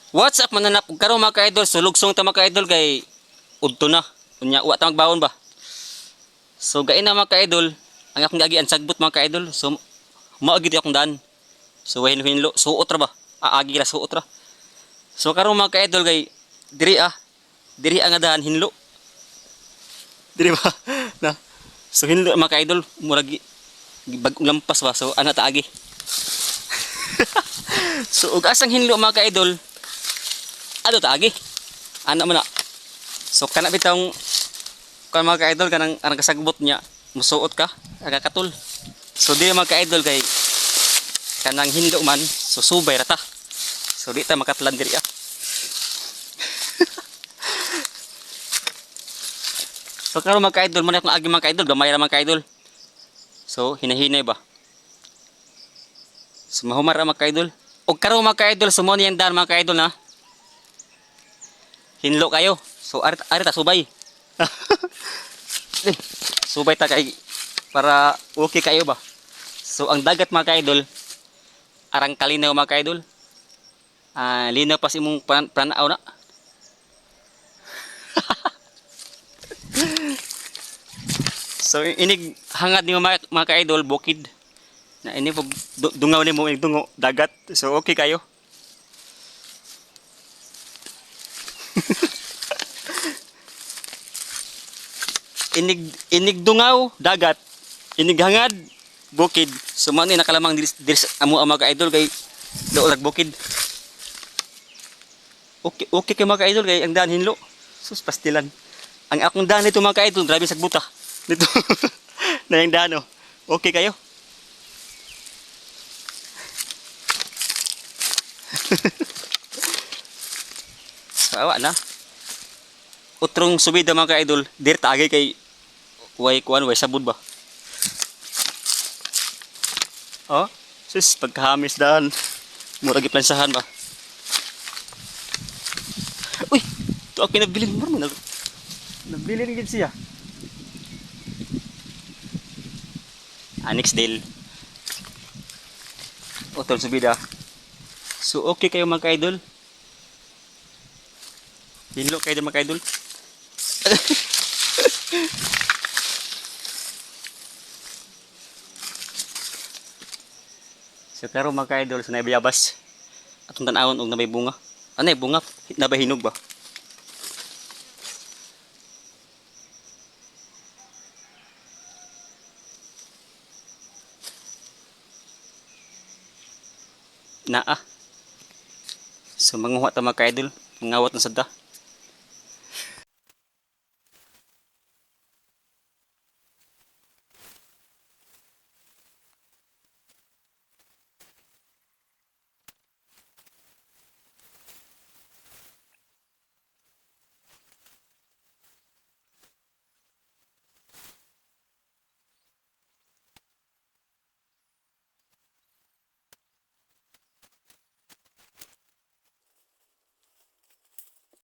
What's up mananap karon mga ka-idol, sulugsong ta mga ka-idol kay udto na. Unya wa ta magbawon ba. So gain na mga ka-idol, ang akong giagian sagbot mga ka-idol. So mao gid akong daan. So wahin hinlo suot ra ba? Aagi ra suot ra. So karon mga ka-idol kay diri ang daan hinlo. Diri ba? Na. So hinlo mga ka-idol, murag bagong lampas ba. So ana ta agi. So ug asang hinlo mga ka-idol, ano tagi? Ano mo na? So kana bitong kan mga ka-idol kanang anang kasagbot niya musuot ka agakatul. So di mga ka-idol kay kanang hindo man so subay rata. So di ta makatlan diri ah. So karon mga ka-idol man akong agi mga ka-idol gamay ra mga ka-idol. So hinahinay ba? So mahumar ra mga ka-idol. Og karon mga ka-idol sumo ni ang daan mga ka-idol na. Hinlo kayo. So ari ta subay. Subay ta kay para okay kayo ba. So ang dagat mga ka-idol arang kalinaw mga ka-idol. Linaw pas imong pananaw na. So inig hangad nimo mga ka-idol bukid. Na ini pag dungaw nimo dungo dagat. So okay kayo. Inig dungaw dagat, inig hangad bukid. So man ni nakalamang diri amo ang mga idol kay dool lag bukid. Okay kay mga idol kay ang daan hinlo. Sus pastilan. Ang akong daan nito mga idol grabe sagbuta. Dito. Na yung daan oh. Okay kayo. Sawa na. Utrong subida mga idol, dir tagay kay way kuan way sabud ba. Oh, sis pagkahamis daan. Mura gi plansahan ba. Uy, to ang pinabilin mo man. Nabilin gid siya. Next deal. Utol subida. So okay kayo mga idol. Hinlo kayo mga idol. So pero mga ka-idol sa nabayabas atong tan-awon og nabay bunga. Anay bunga nabay hinog ba? Naa. So manguha ta mga ka-idol, ngawat na sadta.